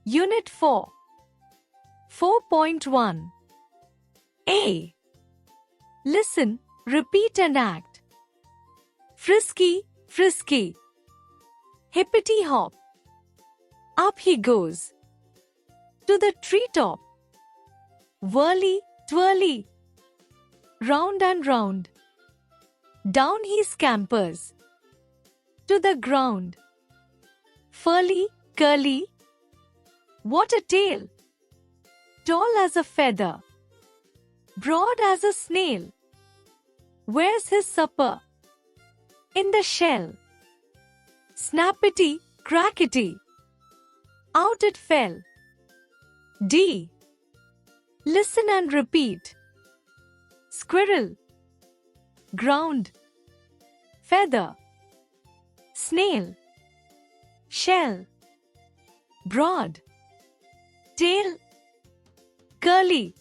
Unit 4 4.1 A. Listen, repeat and act. Frisky, frisky. Hippity hop. Up he goes. To the treetop. Whirly, twirly. Round and round. Down he scampers. To the ground. Furly, curly. What a tail! Tall as a feather. Broad as a snail. Where's his supper? In the shell. Snappity, crackety. Out it fell. D. Listen and repeat. Squirrel. Ground. Feather. Snail. Shell. Broad. Tail. Curly.